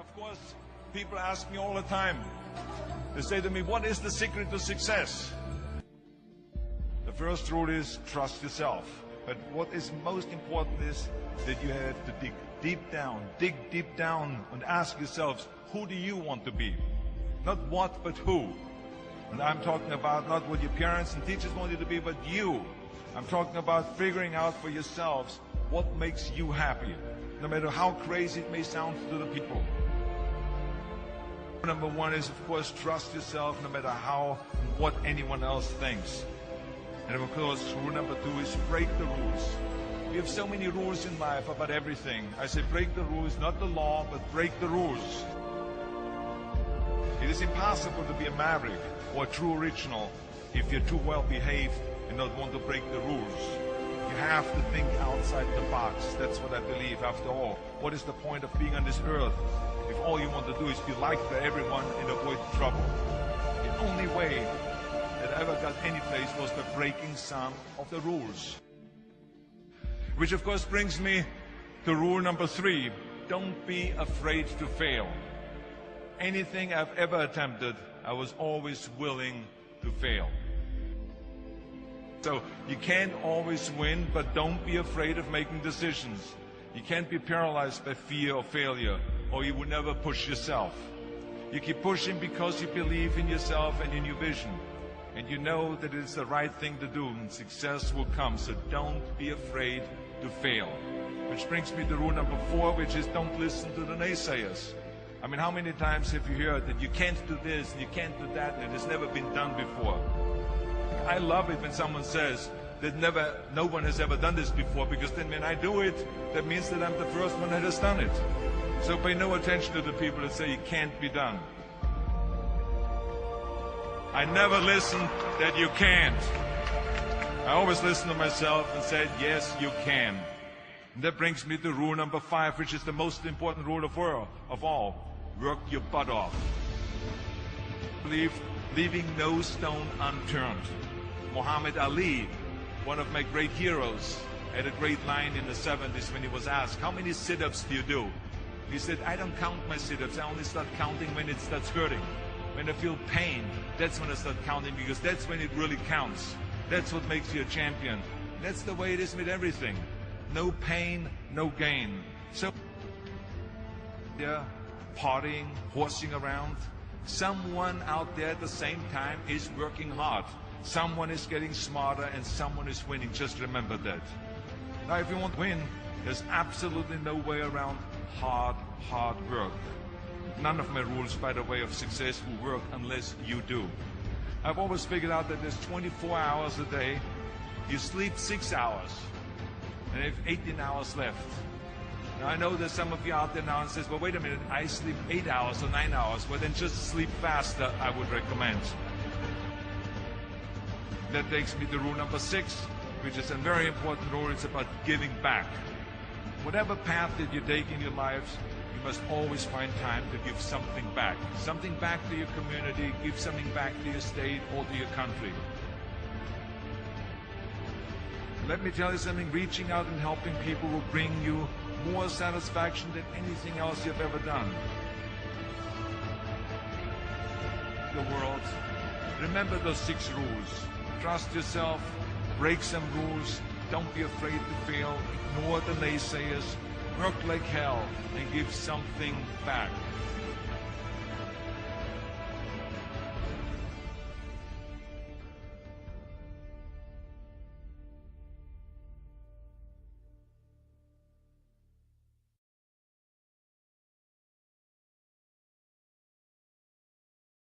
Of course, people ask me all the time. They say to me, what is the secret to success? The first rule is trust yourself. But what is most important is that you have to dig deep down and ask yourselves, who do you want to be? Not what, but who. And I'm talking about not what your parents and teachers want you to be, but you. I'm talking about figuring out for yourselves what makes you happy, no matter how crazy it may sound to the people. Number one is, of course, trust yourself no matter how and what anyone else thinks. And of course, rule number two is break the rules. We have so many rules in life about everything. I say break the rules, not the law, but break the rules. It is impossible to be a maverick or a true original if you're too well behaved and not want to break the rules. You have to think outside the box. That's what I believe. After all, what is the point of being on this earth if all you want to do is be liked by everyone and avoid trouble? The only way that I ever got any place was by breaking some of the rules. Which of course brings me to rule number three. Don't be afraid to fail. Anything I've ever attempted, I was always willing to fail. So you can't always win, but don't be afraid of making decisions. You can't be paralyzed by fear or failure, or you will never push yourself. You keep pushing because you believe in yourself and in your vision. And you know that it's the right thing to do, and success will come. So don't be afraid to fail. Which brings me to rule number four, which is don't listen to the naysayers. I mean, how many times have you heard that you can't do this and you can't do that and it has never been done before? I love it when someone says that no one has ever done this before, because then when I do it, that means that I'm the first one that has done it. So pay no attention to the people that say it can't be done. I never listen that you can't. I always listen to myself and said, yes, you can. And that brings me to rule number five, which is the most important rule of all. Work your butt off. Leaving no stone unturned. Muhammad Ali, one of my great heroes, had a great line in the 70s when he was asked, how many sit-ups do you do? He said, I don't count my sit-ups. I only start counting when it starts hurting. When I feel pain, that's when I start counting, because that's when it really counts. That's what makes you a champion. That's the way it is with everything. No pain, no gain. So, yeah, partying, horsing around. Someone out there at the same time is working hard. Someone is getting smarter and someone is winning. Just remember that. Now, if you want to win, there's absolutely no way around hard work. None of my rules, by the way, of success will work unless you do. I've always figured out that there's 24 hours a day. You sleep 6 hours, and you have 18 hours left. Now, I know there's some of you out there now and says, well, wait a minute, I sleep 8 hours or 9 hours. Well, then just sleep faster, I would recommend. That takes me to rule number 6, which is a very important rule. It's about giving back. Whatever path that you take in your lives, you must always find time to give something back. Something back to your community, give something back to your state or to your country. Let me tell you something, reaching out and helping people will bring you more satisfaction than anything else you've ever done. The world, remember those 6 rules. Trust yourself, break some rules, don't be afraid to fail, ignore the naysayers, work like hell, and give something back.